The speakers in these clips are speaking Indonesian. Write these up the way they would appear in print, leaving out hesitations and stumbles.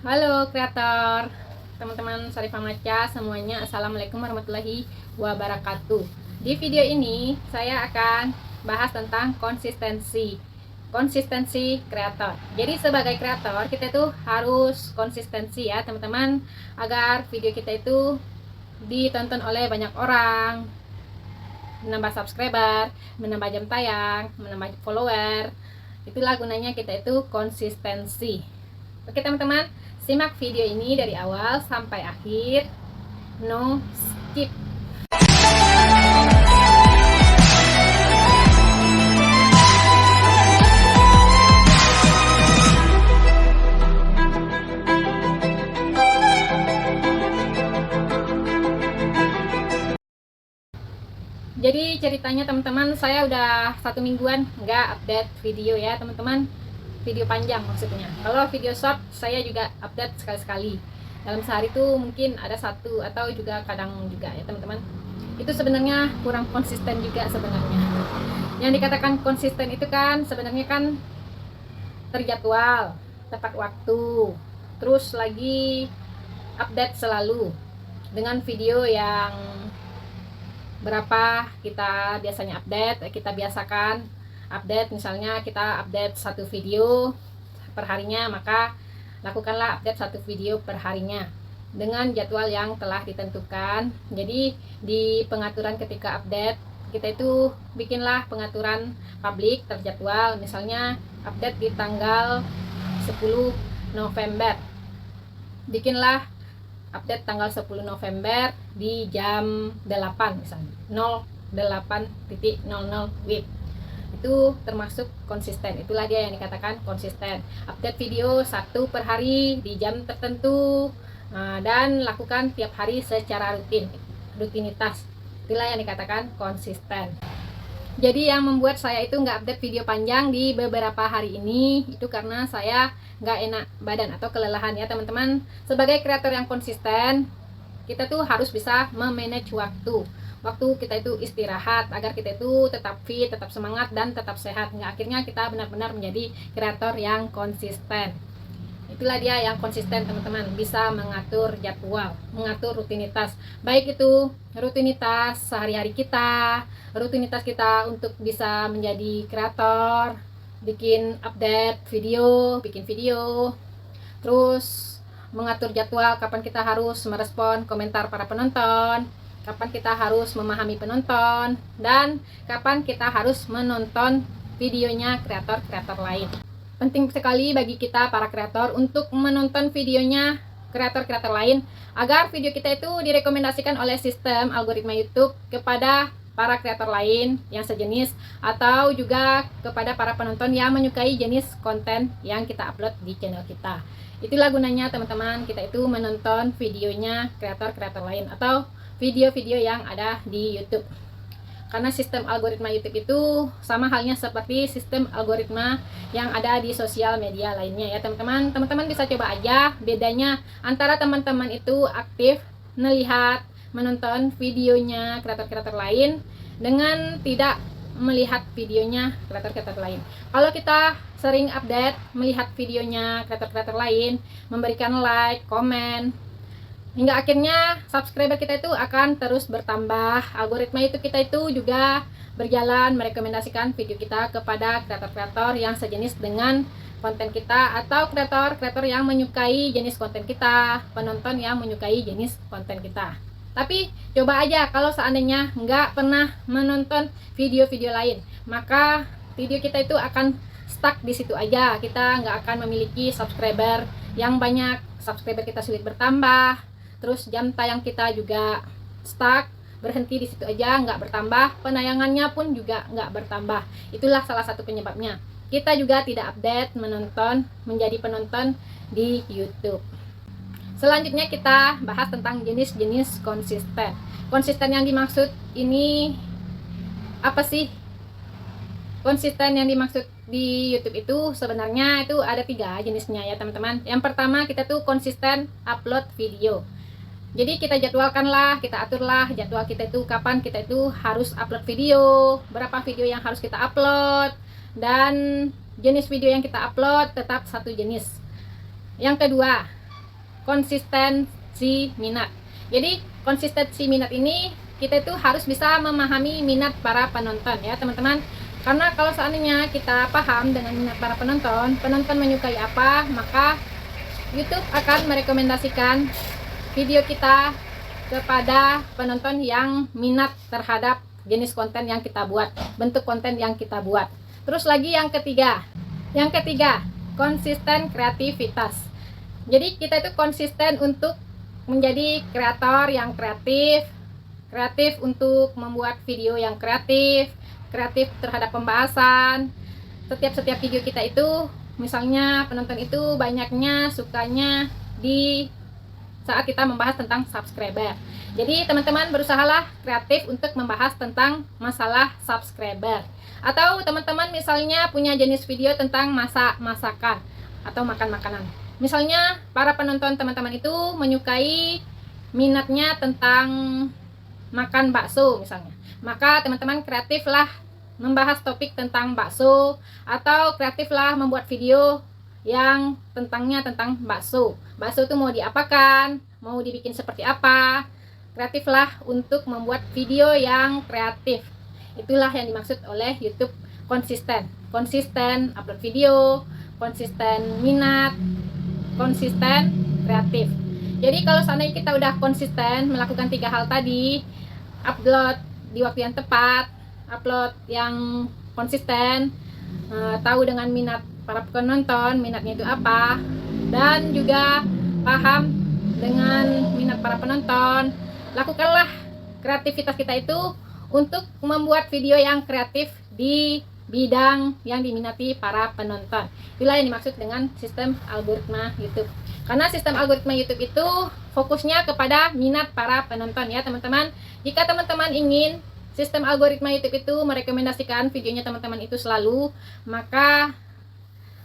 Halo kreator, teman-teman Sarifah Maca semuanya, assalamualaikum warahmatullahi wabarakatuh. Di video ini saya akan bahas tentang konsistensi kreator. Jadi sebagai kreator kita itu harus konsistensi ya teman-teman, agar video kita itu ditonton oleh banyak orang, menambah subscriber, menambah jam tayang, menambah follower. Itulah gunanya kita itu konsistensi. Oke teman-teman, simak video ini dari awal sampai akhir, no skip. Jadi ceritanya teman-teman, saya udah 1 mingguan nggak update video ya teman-teman, video panjang maksudnya. Kalau video short saya juga update sekali-sekali, dalam sehari tuh mungkin ada 1 atau juga kadang juga ya teman-teman. Itu sebenarnya kurang konsisten juga sebenarnya. Yang dikatakan konsisten itu kan sebenarnya kan terjadwal, tepat waktu, terus lagi update selalu dengan video yang berapa kita biasanya update. Kita biasakan update, misalnya kita update 1 video per harinya, maka lakukanlah update 1 video per harinya dengan jadwal yang telah ditentukan. Jadi di pengaturan ketika update kita itu bikinlah pengaturan publik terjadwal, misalnya update di tanggal 10 November, bikinlah update tanggal 10 November di jam 8 misalnya 08.00 WIB. Itu termasuk konsisten. Itulah dia yang dikatakan konsisten. Update video 1 per hari di jam tertentu, dan lakukan tiap hari secara rutinitas. Itulah yang dikatakan konsisten. Jadi yang membuat saya itu nggak update video panjang di beberapa hari ini itu karena saya nggak enak badan atau kelelahan ya teman-teman. Sebagai kreator yang konsisten, kita tuh harus bisa memanage waktu kita itu istirahat agar kita itu tetap fit, tetap semangat, dan tetap sehat. Nggak akhirnya kita benar-benar menjadi kreator yang konsisten. Itulah dia yang konsisten teman-teman, bisa mengatur jadwal, mengatur rutinitas, baik itu rutinitas sehari-hari kita, rutinitas kita untuk bisa menjadi kreator, bikin update video, bikin video, terus mengatur jadwal kapan kita harus merespon komentar para penonton, kapan kita harus memahami penonton, dan kapan kita harus menonton videonya kreator-kreator lain. Penting sekali bagi kita para kreator untuk menonton videonya kreator-kreator lain agar video kita itu direkomendasikan oleh sistem algoritma YouTube kepada para kreator lain yang sejenis, atau juga kepada para penonton yang menyukai jenis konten yang kita upload di channel kita. Itulah gunanya teman-teman, kita itu menonton videonya kreator-kreator lain atau video-video yang ada di YouTube. Karena sistem algoritma YouTube itu sama halnya seperti sistem algoritma yang ada di sosial media lainnya ya teman-teman. Teman-teman bisa coba aja bedanya antara teman-teman itu aktif melihat, menonton videonya kreator-kreator lain dengan tidak melihat videonya kreator-kreator lain. Kalau kita sering update melihat videonya kreator-kreator lain, memberikan like, komen, hingga akhirnya subscriber kita itu akan terus bertambah. Algoritma YouTube kita itu juga berjalan merekomendasikan video kita kepada kreator-kreator yang sejenis dengan konten kita, atau kreator-kreator yang menyukai jenis konten kita, penonton yang menyukai jenis konten kita. Tapi coba aja kalau seandainya nggak pernah menonton video-video lain, maka video kita itu akan stuck di situ aja. Kita nggak akan memiliki subscriber yang banyak, subscriber kita sulit bertambah, terus jam tayang kita juga stuck, berhenti di situ aja, nggak bertambah, penayangannya pun juga nggak bertambah. Itulah salah satu penyebabnya. Kita juga tidak update menonton, menjadi penonton di YouTube. Selanjutnya kita bahas tentang jenis-jenis konsisten. Konsisten yang dimaksud ini apa sih? Konsisten yang dimaksud di YouTube itu sebenarnya itu ada 3 jenisnya ya teman-teman. Yang pertama, kita tuh konsisten upload video. Jadi kita jadwalkanlah, kita aturlah jadwal kita itu kapan kita itu harus upload video, berapa video yang harus kita upload, dan jenis video yang kita upload tetap satu jenis. Yang kedua, konsistensi minat. Jadi konsistensi minat ini kita itu harus bisa memahami minat para penonton ya teman-teman. Karena kalau seandainya kita paham dengan minat para penonton menyukai apa, maka YouTube akan merekomendasikan video kita kepada penonton yang minat terhadap jenis konten yang kita buat, bentuk konten yang kita buat. Terus lagi yang ketiga, konsisten kreativitas. Jadi kita itu konsisten untuk menjadi kreator yang kreatif untuk membuat video yang kreatif terhadap pembahasan. Setiap video kita itu, misalnya penonton itu banyaknya sukanya di saat kita membahas tentang subscriber. Jadi teman-teman berusahalah kreatif untuk membahas tentang masalah subscriber. Atau teman-teman misalnya punya jenis video tentang masakan atau makan makanan. Misalnya para penonton teman-teman itu menyukai minatnya tentang makan bakso misalnya. Maka teman-teman kreatiflah membahas topik tentang bakso, atau kreatiflah membuat video yang tentang bakso. Bakso itu mau diapakan, mau dibikin seperti apa. Kreatiflah untuk membuat video yang kreatif. Itulah yang dimaksud oleh YouTube konsisten upload video, konsisten minat, konsisten kreatif. Jadi kalau seandainya kita udah konsisten melakukan 3 hal tadi, upload di waktu yang tepat, upload yang konsisten, tahu dengan minat para penonton, minatnya itu apa, dan juga paham dengan minat para penonton, lakukanlah kreativitas kita itu untuk membuat video yang kreatif di bidang yang diminati para penonton. Itulah yang dimaksud dengan sistem algoritma YouTube. Karena sistem algoritma YouTube itu fokusnya kepada minat para penonton ya teman-teman. Jika teman-teman ingin sistem algoritma YouTube itu merekomendasikan videonya teman-teman itu selalu, maka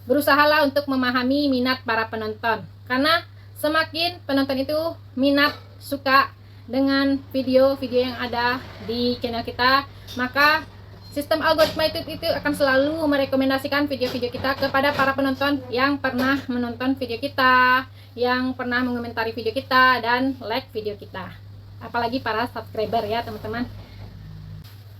berusahalah untuk memahami minat para penonton. Karena semakin penonton itu minat, suka dengan video-video yang ada di channel kita, maka sistem algoritma YouTube itu akan selalu merekomendasikan video-video kita kepada para penonton yang pernah menonton video kita, yang pernah mengomentari video kita, dan like video kita. Apalagi para subscriber ya teman-teman.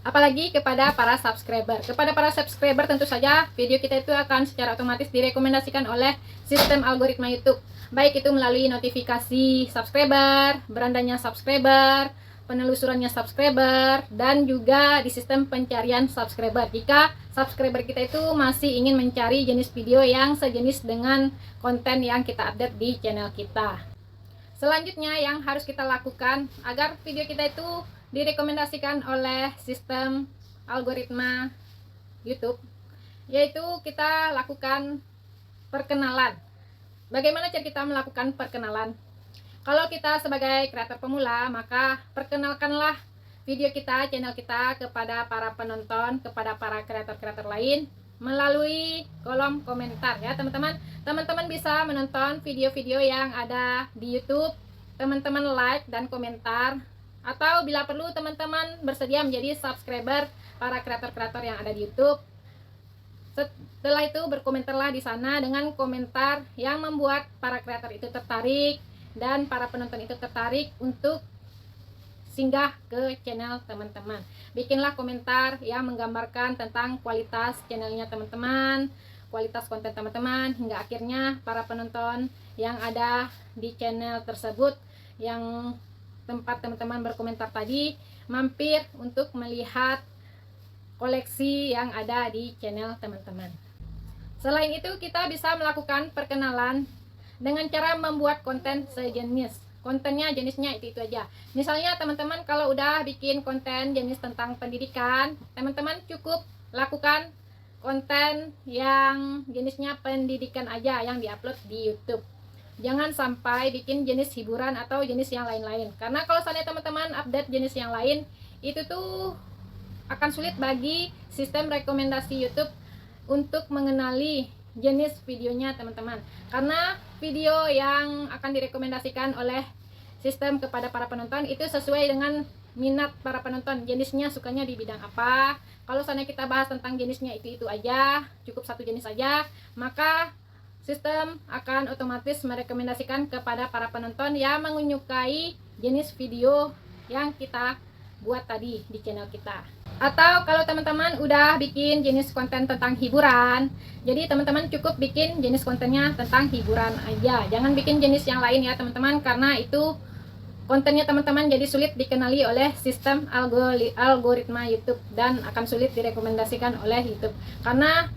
Apalagi kepada para subscriber. Kepada para subscriber tentu saja video kita itu akan secara otomatis direkomendasikan oleh sistem algoritma YouTube. Baik itu melalui notifikasi subscriber, berandanya subscriber, penelusurannya subscriber, dan juga di sistem pencarian subscriber. Jika subscriber kita itu masih ingin mencari jenis video yang sejenis dengan konten yang kita update di channel kita. Selanjutnya yang harus kita lakukan agar video kita itu direkomendasikan oleh sistem algoritma YouTube, yaitu kita lakukan perkenalan. Bagaimana cara kita melakukan perkenalan? Kalau kita sebagai kreator pemula, maka perkenalkanlah video kita, channel kita kepada para penonton, kepada para kreator-kreator lain melalui kolom komentar ya teman-teman. Teman-teman bisa menonton video-video yang ada di YouTube, teman-teman like dan komentar, atau bila perlu teman-teman bersedia menjadi subscriber para kreator-kreator yang ada di YouTube. Setelah itu berkomentarlah di sana dengan komentar yang membuat para kreator itu tertarik dan para penonton itu tertarik untuk singgah ke channel teman-teman. Bikinlah komentar yang menggambarkan tentang kualitas channelnya teman-teman, kualitas konten teman-teman, hingga akhirnya para penonton yang ada di channel tersebut yang tempat teman-teman berkomentar tadi mampir untuk melihat koleksi yang ada di channel teman-teman. Selain itu kita bisa melakukan perkenalan dengan cara membuat konten sejenis. Kontennya jenisnya itu aja. Misalnya teman-teman kalau udah bikin konten jenis tentang pendidikan, teman-teman cukup lakukan konten yang jenisnya pendidikan aja yang diupload di YouTube. Jangan sampai bikin jenis hiburan atau jenis yang lain-lain. Karena kalau seandainya teman-teman update jenis yang lain, itu tuh akan sulit bagi sistem rekomendasi YouTube untuk mengenali jenis videonya teman-teman. Karena video yang akan direkomendasikan oleh sistem kepada para penonton itu sesuai dengan minat para penonton. Jenisnya sukanya di bidang apa. Kalau seandainya kita bahas tentang jenisnya itu aja, cukup satu jenis aja, maka sistem akan otomatis merekomendasikan kepada para penonton yang menyukai jenis video yang kita buat tadi di channel kita. Atau kalau teman-teman udah bikin jenis konten tentang hiburan, jadi teman-teman cukup bikin jenis kontennya tentang hiburan aja. Jangan bikin jenis yang lain ya teman-teman, karena itu kontennya teman-teman jadi sulit dikenali oleh sistem algoritma YouTube dan akan sulit direkomendasikan oleh YouTube. Karena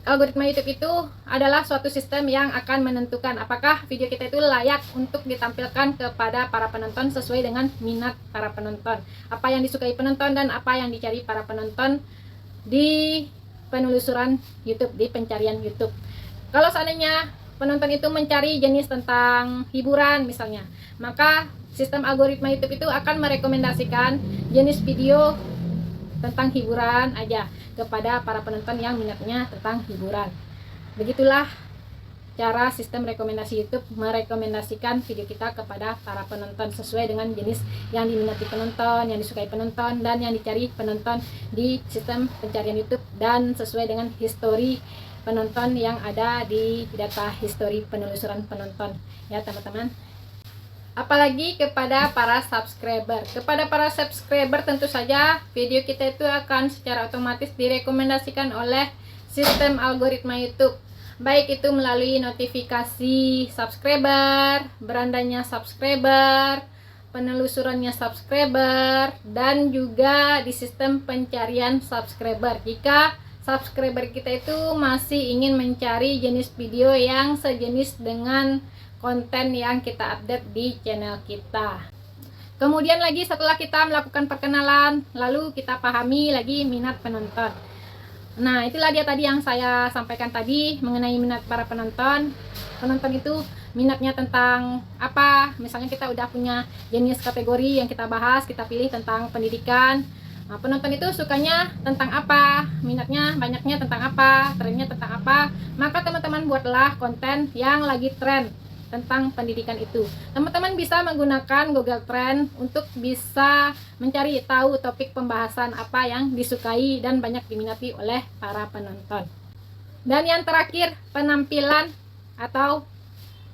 algoritma YouTube itu adalah suatu sistem yang akan menentukan apakah video kita itu layak untuk ditampilkan kepada para penonton sesuai dengan minat para penonton, apa yang disukai penonton dan apa yang dicari para penonton di penelusuran YouTube, di pencarian YouTube. Kalau seandainya penonton itu mencari jenis tentang hiburan misalnya, maka sistem algoritma YouTube itu akan merekomendasikan jenis video tentang hiburan aja kepada para penonton yang minatnya tentang hiburan. Begitulah cara sistem rekomendasi YouTube merekomendasikan video kita kepada para penonton sesuai dengan jenis yang diminati penonton, yang disukai penonton, dan yang dicari penonton di sistem pencarian YouTube, dan sesuai dengan histori penonton yang ada di data histori penelusuran penonton ya teman-teman. Apalagi kepada para subscriber. Kepada para subscriber tentu saja video kita itu akan secara otomatis direkomendasikan oleh sistem algoritma YouTube. Baik itu melalui notifikasi subscriber, berandanya subscriber, penelusurannya subscriber, dan juga di sistem pencarian subscriber. Jika subscriber kita itu masih ingin mencari jenis video yang sejenis dengan konten yang kita update di channel kita. Kemudian lagi setelah kita melakukan perkenalan, lalu kita pahami lagi minat penonton. Nah, itulah dia tadi yang saya sampaikan tadi mengenai minat para penonton. Penonton itu minatnya tentang apa? Misalnya kita udah punya jenis kategori yang kita bahas, kita pilih tentang pendidikan. Nah, penonton itu sukanya tentang apa? Minatnya banyaknya tentang apa? Trennya tentang apa? Maka teman-teman buatlah konten yang lagi tren tentang pendidikan itu. Teman-teman bisa menggunakan Google Trend untuk bisa mencari tahu topik pembahasan apa yang disukai dan banyak diminati oleh para penonton. Dan yang terakhir, penampilan atau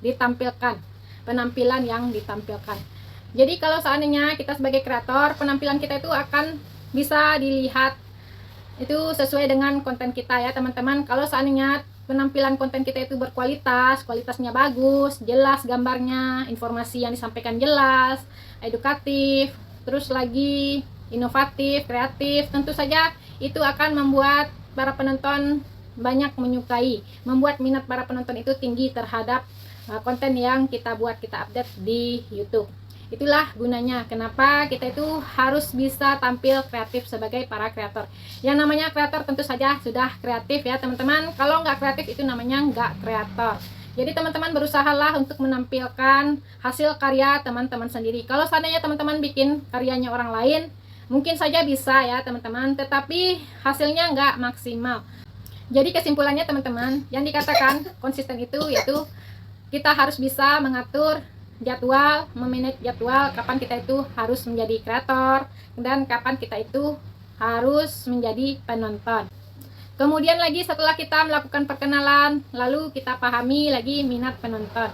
ditampilkan. Penampilan yang ditampilkan. Jadi kalau seandainya kita sebagai kreator, penampilan kita itu akan bisa dilihat itu sesuai dengan konten kita ya teman-teman. Kalau seandainya penampilan konten kita itu berkualitas, kualitasnya bagus, jelas gambarnya, informasi yang disampaikan jelas, edukatif, terus lagi inovatif, kreatif, tentu saja itu akan membuat para penonton banyak menyukai, membuat minat para penonton itu tinggi terhadap konten yang kita buat, kita update di YouTube. Itulah gunanya kenapa kita itu harus bisa tampil kreatif sebagai para kreator. Yang namanya kreator tentu saja sudah kreatif ya teman-teman. Kalau nggak kreatif itu namanya nggak kreator. Jadi teman-teman berusahalah untuk menampilkan hasil karya teman-teman sendiri. Kalau seandainya teman-teman bikin karyanya orang lain, mungkin saja bisa ya teman-teman, tetapi hasilnya nggak maksimal. Jadi kesimpulannya teman-teman, yang dikatakan konsisten itu yaitu kita harus bisa mengatur jadwal, memanage jadwal kapan kita itu harus menjadi kreator dan kapan kita itu harus menjadi penonton. Kemudian lagi setelah kita melakukan perkenalan, lalu kita pahami lagi minat penonton.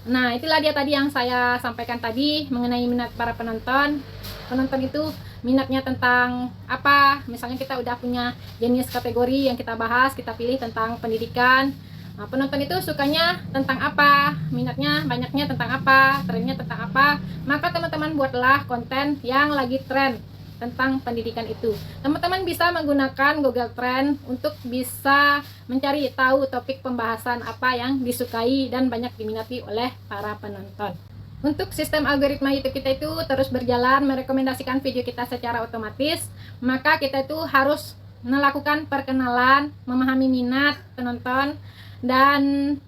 Nah, itulah dia tadi yang saya sampaikan tadi mengenai minat para penonton. Penonton itu minatnya tentang apa? Misalnya kita udah punya jenis kategori yang kita bahas, kita pilih tentang pendidikan. Nah, penonton itu sukanya tentang apa, minatnya banyaknya tentang apa, trennya tentang apa, maka teman-teman buatlah konten yang lagi tren tentang pendidikan itu. Teman-teman bisa menggunakan Google Trend untuk bisa mencari tahu topik pembahasan apa yang disukai dan banyak diminati oleh para penonton. Untuk sistem algoritma YouTube kita itu terus berjalan merekomendasikan video kita secara otomatis, maka kita itu harus melakukan perkenalan, memahami minat penonton, dan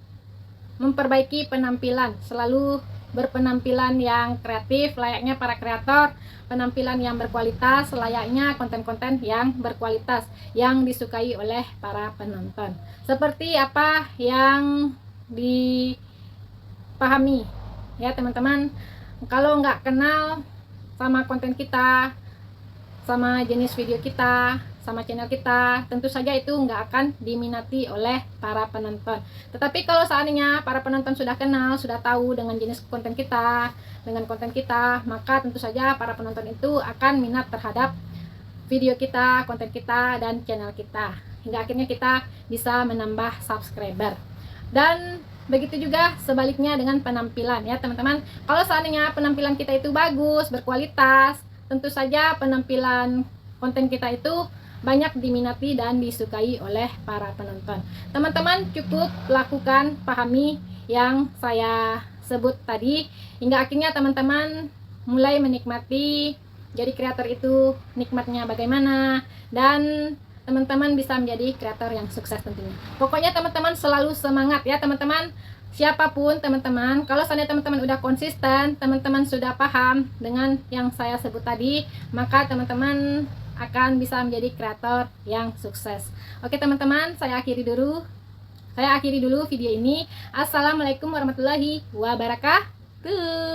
memperbaiki penampilan, selalu berpenampilan yang kreatif layaknya para kreator, penampilan yang berkualitas layaknya konten-konten yang berkualitas yang disukai oleh para penonton. Seperti apa yang dipahami ya teman-teman. Kalau nggak kenal sama konten kita, sama jenis video kita, sama channel kita, tentu saja itu nggak akan diminati oleh para penonton. Tetapi kalau seandainya para penonton sudah kenal, sudah tahu dengan jenis konten kita, maka tentu saja para penonton itu akan minat terhadap video kita, konten kita, dan channel kita, hingga akhirnya kita bisa menambah subscriber. Dan begitu juga sebaliknya dengan penampilan ya teman-teman. Kalau seandainya penampilan kita itu bagus, berkualitas, tentu saja penampilan konten kita itu banyak diminati dan disukai oleh para penonton. Teman-teman cukup lakukan, pahami yang saya sebut tadi, hingga akhirnya teman-teman mulai menikmati jadi kreator itu nikmatnya bagaimana, dan teman-teman bisa menjadi kreator yang sukses tentunya. Pokoknya teman-teman selalu semangat ya teman-teman. Siapapun teman-teman, kalau seandainya teman-teman udah konsisten, teman-teman sudah paham dengan yang saya sebut tadi, maka teman-teman akan bisa menjadi kreator yang sukses. Oke teman-teman, saya akhiri dulu video ini. Assalamualaikum warahmatullahi wabarakatuh.